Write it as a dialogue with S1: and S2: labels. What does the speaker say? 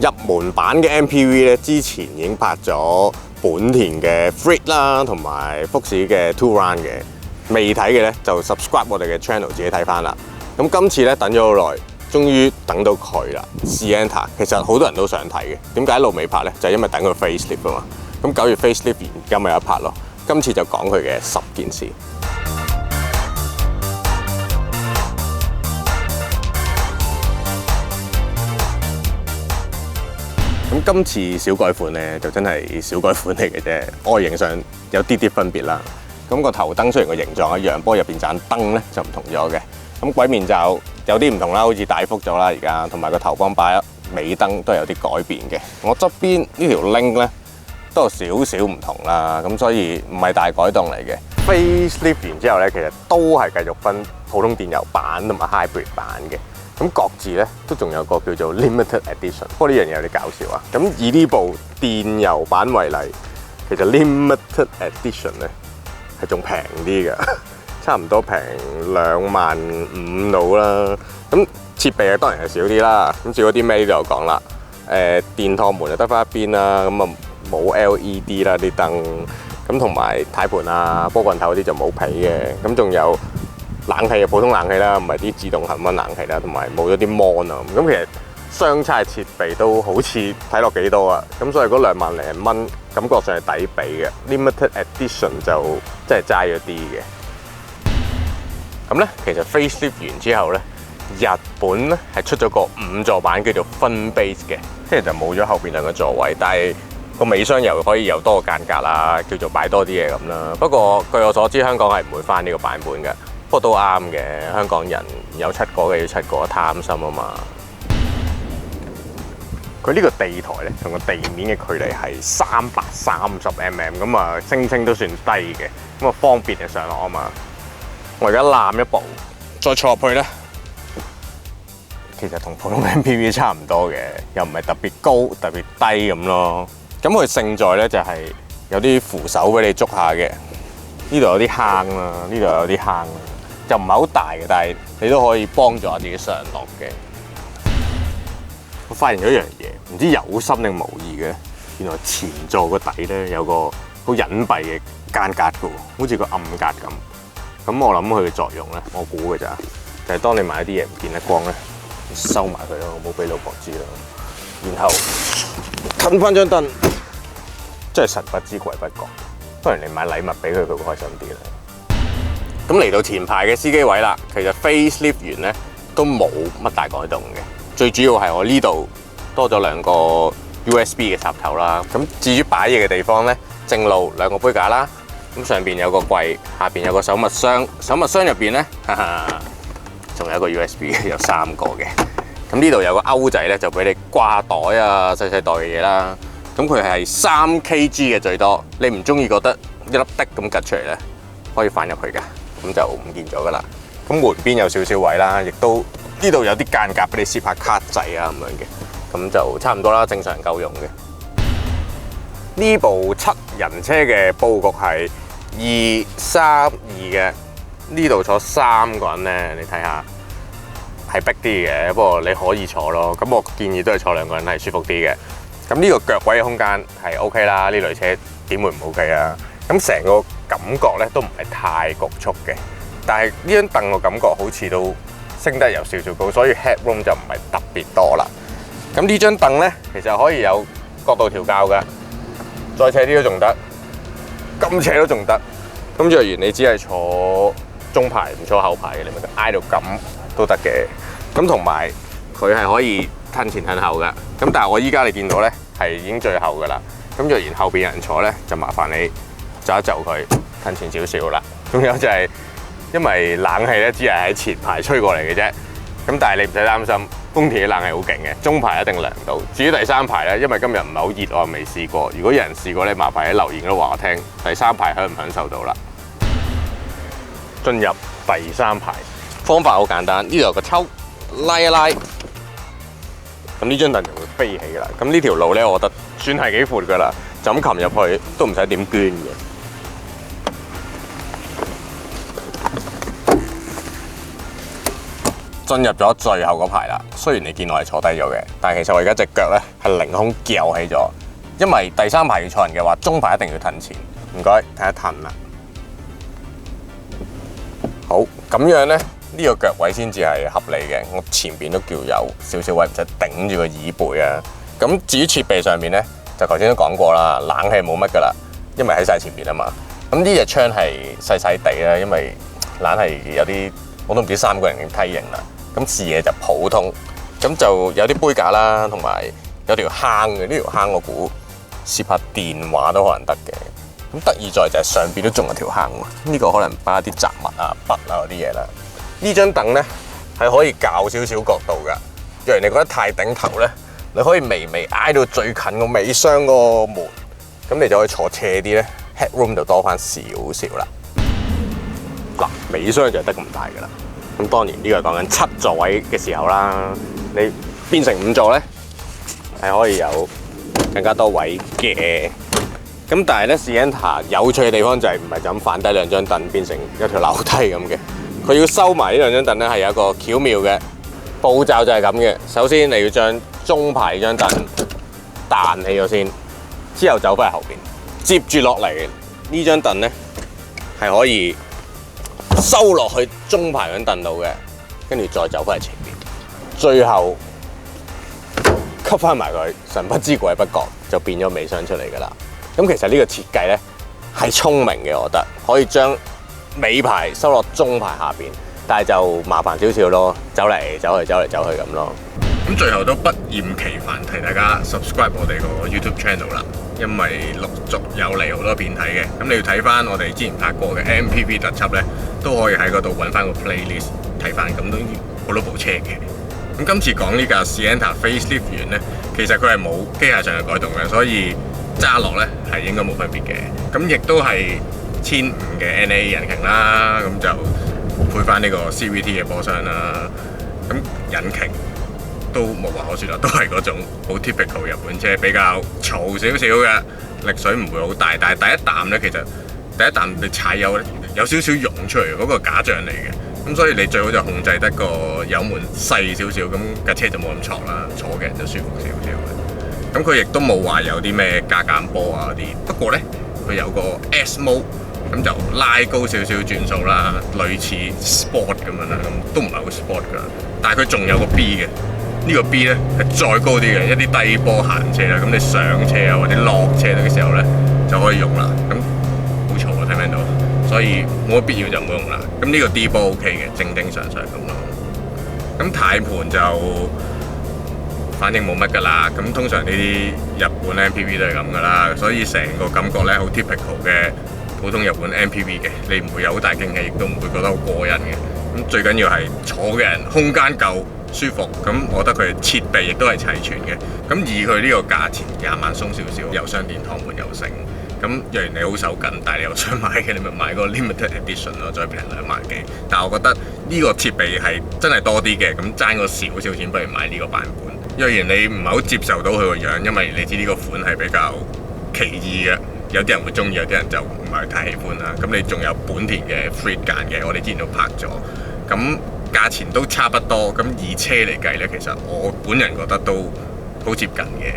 S1: 入門版嘅 MPV 咧，之前已經拍咗本田嘅 Freed 啦，同埋福士嘅 Touran 嘅。未睇嘅咧就 subscribe 我哋嘅 channel 自己睇翻啦。咁今次咧等咗好耐，終於等到佢啦。Sienna 其實好多人都想睇嘅，點解一路未拍咧？就係因為等佢 facelift 啊嘛。咁9月 facelift 完，今日有一拍咯。今次就講佢嘅10件事。咁今次小改款咧，就真係小改款嚟嘅啫，外形上有啲分別啦。咁個頭燈雖然個形狀一樣，不過入邊盞燈咧就唔同咗嘅。咁鬼面罩有啲唔同啦，好似大幅咗啦而家，同埋個頭幫擺尾燈都係有啲改變嘅。我側邊呢條 link 咧都有少少唔同啦，咁所以唔係大改動嚟嘅。Facelift 完之後咧，其實都係繼續分普通電油版同埋 hybrid 版嘅。咁各自咧都仲有個叫做 limited edition， 不過呢樣嘢有啲搞笑啊！咁以呢部電油版為例，其實 limited edition 咧係仲平啲嘅，差唔多平25000到啦。咁設備啊當然係少啲啦，咁少咗啲咩呢度有講啦。電趟門就得翻一邊啦，咁啊冇 LED 啦啲燈，咁同埋軚盤啊、波棍頭嗰啲就冇皮嘅，咁仲有。冷氣啊，普通冷氣啦，唔係啲自動恆溫冷氣啦，同埋冇咗啲 mon 啊，咁其實相差嘅設備都好似睇落幾多啊，咁所以嗰2萬零蚊感覺上係抵俾嘅 ，limited edition 就真係齋咗啲嘅。咁咧，其實 facelift 完之後咧，日本咧係出咗個5座版叫做 Fun Base 嘅，即係就冇咗後邊2個座位，但係個尾箱又可以有多個間隔啦，叫做擺多啲嘢咁啦。不過據我所知，香港係唔會翻呢個版本嘅。不過都啱嘅，香港人有7個嘅要7個，貪心啊嘛。佢呢個地台咧，同個地面嘅距離係330mm，咁啊聲稱都算低嘅，咁啊方便嘅上落啊嘛。我而家攬一步，再坐入去咧，其實同普通 MPV 差唔多嘅，又唔係特別高、特別低咁咯。咁佢勝在咧就係有啲扶手俾你捉下嘅，呢度有啲坑啦，呢度有啲坑。就唔係好大嘅，但係你都可以幫助下自己上落嘅。我發現咗一樣嘢，唔知有心定無意嘅，原來前座個底咧有個好隱蔽嘅間隔嘅喎，好似個暗格咁。咁我諗佢嘅作用咧，我估嘅咋，就係當你買啲嘢唔見得光咧，收埋佢咯，冇俾老婆知啦。然後冚翻張凳，真係神不知鬼不覺。當然你買禮物俾佢，佢會開心啲啦。咁嚟到前排嘅司機位啦，其實 facelift 完咧都冇乜大改動嘅，最主要係我呢度多咗2個 USB 嘅插頭啦。咁至於擺嘢嘅地方咧，正路2個杯架啦，咁上邊有個櫃，下邊有個手物箱，手物箱入邊咧，仲有一個 USB 有3個嘅。咁呢度有個勾仔咧，就俾你掛袋啊、細細袋嘅嘢啦。咁佢係3 kg 嘅最多，你唔中意覺得一粒的咁趌出嚟咧，可以翻入去㗎。咁就唔見咗噶啦。咁門邊有少少位啦，亦都呢度有啲間隔俾你攝下卡仔啊咁樣嘅，咁就差唔多啦，正常夠用嘅。呢部7人車嘅佈局係2-3-2嘅，呢度坐3個人咧，你睇下係逼啲嘅，不過你可以坐咯。咁我建議都係坐2個人係舒服啲嘅。咁呢個腳位嘅空間係 OK啦，呢類車點會唔 OK 啊？咁成個感覺咧都唔係太局促嘅，但係呢張凳個感覺好似都升得有少少高，所以 headroom 就唔係特別多啦。咁呢張凳咧其實可以有角度調校㗎，再斜啲都仲得，咁斜都仲得。咁若然你只係坐中排唔坐後排嘅，你咪挨到咁都得嘅。咁同埋佢係可以褪前褪後㗎。咁但係我依家你見到咧係已經最後㗎啦。咁若然後邊有人坐咧，就麻煩你就一就佢褪前少少啦。仲有就係因為冷氣咧只係喺前排吹過嚟嘅啫。咁但係你唔使擔心，豐田嘅冷氣好勁嘅，中排一定涼到。至於第3排咧，因為今日唔係好熱，我又未試過。如果有人試過咧，麻煩喺留言嗰度話我聽，第3排享唔享受到啦。進入第3排，方法好簡單，呢度有個抽，拉一拉，咁呢張凳就會飛起㗎啦。咁呢條路咧，我覺得算係幾闊㗎啦，就咁擒入去都唔使點捐嘅。進入咗最後嗰排啦。雖然你見我係坐低咗嘅，但係其實我而家隻腳咧係凌空翹起咗，因為第3排要坐人嘅話，中排一定要褪前。唔該，睇一褪啦。好，咁樣咧，呢個腳位先至係合理嘅。我前邊都叫有少少位，唔使頂住個椅背啊。咁至於設備上面咧，就頭先都講過啦，冷氣冇乜噶啦，因為喺晒前邊啊嘛。咁呢隻窗係細細地啦，因為懶係有啲我都唔知3個人嘅梯形啦。咁視野就普通，咁就有啲杯架啦，同埋有條坑嘅。呢條坑我估攝下電話都可能得嘅。咁得意在就係上邊都仲有條坑喎，呢個可能擺啲雜物啊、筆啊嗰啲嘢啦。呢張凳咧係可以較少少角度㗎，若然你覺得太頂頭咧，你可以微微挨到最近個尾箱個門，咁你就可以坐斜啲咧 ，headroom 就多翻少少啦。嗱，尾箱就係得咁大㗎啦。咁當然呢個係講緊7座位嘅時候啦，你變成5座咧係可以有更加多位嘅。咁但係咧 Sienna 有趣嘅地方就係唔係就咁反低2張凳變成一條樓梯咁嘅，佢要收埋呢2張凳咧係有一個巧妙嘅步驟就係咁嘅。首先你要將中排張凳彈起咗先，之後走翻後邊，接住落嚟呢張凳咧係可以收落去中排張凳度嘅，跟住再走翻去前邊，最後吸翻埋佢，神不知鬼不覺就變咗尾箱出嚟㗎啦。咁其實呢個設計咧係聰明嘅，我覺得可以將尾排收落中排下邊，但係就麻煩少少咯，走嚟走去咁咯。咁最後都不厭其煩提大家 subscribe 我哋個 YouTube channel 啦，因為陸續有嚟好多片睇嘅。咁你要睇翻我哋之前拍過嘅 MPV 特輯咧，都可以喺嗰度揾翻個 playlist 睇翻，咁都好多部車嘅。咁今次講呢架 Sienna facelift 完咧，其實佢係冇機械上嘅改動嘅，所以揸落咧係應該冇分別嘅。咁亦都係1500嘅 NA 引擎啦，咁就配翻呢個 CVT 嘅波箱啦。咁引擎都無話可説啦，都係嗰種好 typical 日本車，比較嘈少少嘅，力水唔會好大。但係第一啖咧，其實第一啖你踩油咧有少少湧出嚟，嗰個假象嚟嘅。咁所以你最好就控制得個油門細少少，咁架車就冇咁挫啦，坐嘅人就舒服少少嘅。咁佢亦都冇話有啲咩加減波啊嗰啲，不過咧佢有個 S Mode， 咁就拉高少少轉數啦，類似 Sport 咁樣啦，咁都唔係好 Sport 㗎。但係佢仲有個 B 嘅，呢個 B 咧係再高啲嘅，一啲低波行車啦，咁你上車啊或者落車嘅時候咧就可以用啦。咁好嘈啊，聽唔聽到？所以冇乜必要就唔好用啦。咁呢個 D 波 OK 嘅，正正常常咁咯。咁軚盤就反正冇乜㗎啦。咁通常呢啲日本 MPV 都係咁㗎啦，所以成個感覺咧好 typical 嘅普通日本 MPV 嘅，你唔會有好大驚喜，亦都唔會覺得好過癮嘅。咁最緊要係坐嘅人空間夠舒服，咁我覺得佢設備亦都係齊全嘅。咁以佢呢個價錢20萬鬆少少，有雙電趟門又成。咁若然你好手緊，但係你又想買嘅，你咪買個 limited edition 咯，再平2萬幾。但係我覺得呢個設備係真係多啲嘅，咁爭個少少錢，不如買呢個版本。若然你唔係好接受到佢個樣，因為你知呢個款係比較奇異嘅，有啲人會中意，有啲人就唔係太喜歡啦。咁你仲有本田嘅 Freed 揀嘅，我哋之前都拍咗，咁價錢都差不多。咁以車嚟計呢，其實我本人覺得都好接近嘅。